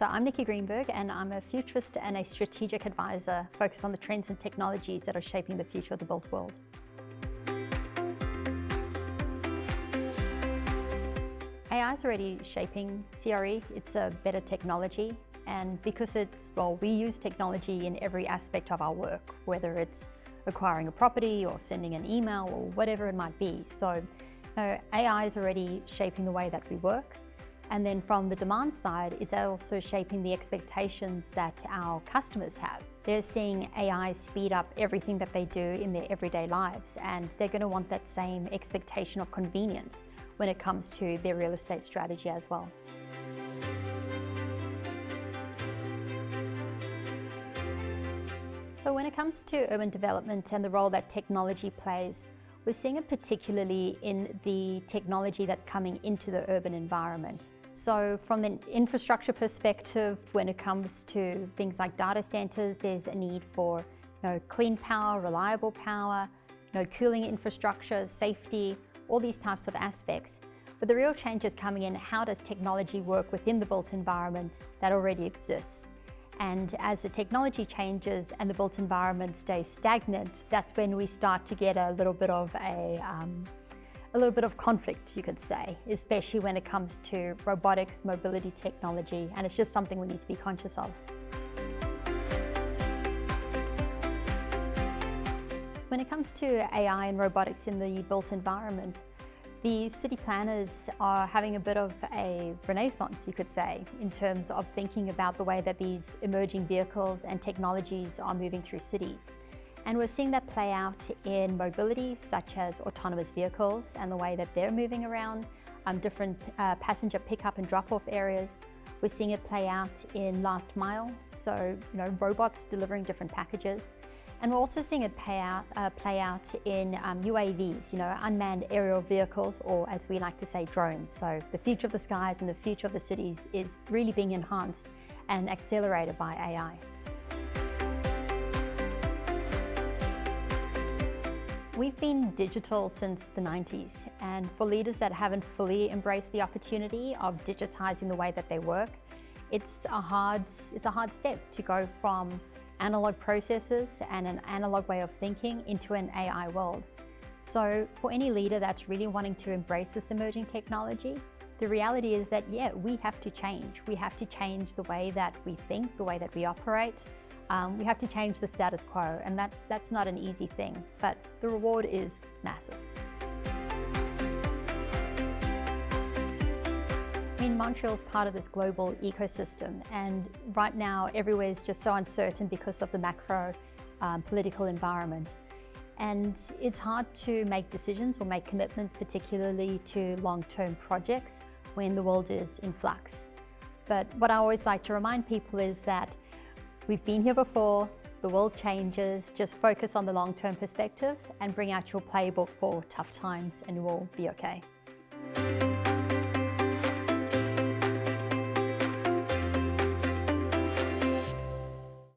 So I'm Nikki Greenberg, and I'm a futurist and a strategic advisor focused on the trends and technologies that are shaping the future of the built world. AI is already shaping CRE. It's a better technology, and because we use technology in every aspect of our work, whether it's acquiring a property or sending an email or whatever it might be. So AI is already shaping the way that we work. And then from the demand side, it's also shaping the expectations that our customers have. They're seeing AI speed up everything that they do in their everyday lives, and they're going to want that same expectation of convenience when it comes to their real estate strategy as well. So when it comes to urban development and the role that technology plays, we're seeing it particularly in the technology that's coming into the urban environment. So from an infrastructure perspective, when it comes to things like data centers, there's a need for clean power, reliable power, cooling infrastructure, safety, all these types of aspects. But the real change is coming in, how does technology work within the built environment that already exists? And as the technology changes and the built environment stays stagnant, that's when we start to get a little bit of conflict, you could say, especially when it comes to robotics, mobility technology, and it's just something we need to be conscious of. When it comes to AI and robotics in the built environment, the city planners are having a bit of a renaissance, you could say, in terms of thinking about the way that these emerging vehicles and technologies are moving through cities. And we're seeing that play out in mobility, such as autonomous vehicles and the way that they're moving around, different passenger pickup and drop-off areas. We're seeing it play out in last mile, so robots delivering different packages. And we're also seeing it play out in UAVs, unmanned aerial vehicles, or as we like to say, drones. So the future of the skies and the future of the cities is really being enhanced and accelerated by AI. We've been digital since the 90s, and for leaders that haven't fully embraced the opportunity of digitizing the way that they work, it's a hard step to go from analog processes and an analog way of thinking into an AI world. So for any leader that's really wanting to embrace this emerging technology, the reality is that, we have to change. We have to change the way that we think, the way that we operate. We have to change the status quo, and that's not an easy thing, but the reward is massive. I mean, Montreal's part of this global ecosystem, and right now everywhere is just so uncertain because of the macro political environment. And it's hard to make decisions or make commitments, particularly to long-term projects, when the world is in flux. But what I always like to remind people is that we've been here before, the world changes, just focus on the long-term perspective and bring out your playbook for tough times and we'll be okay.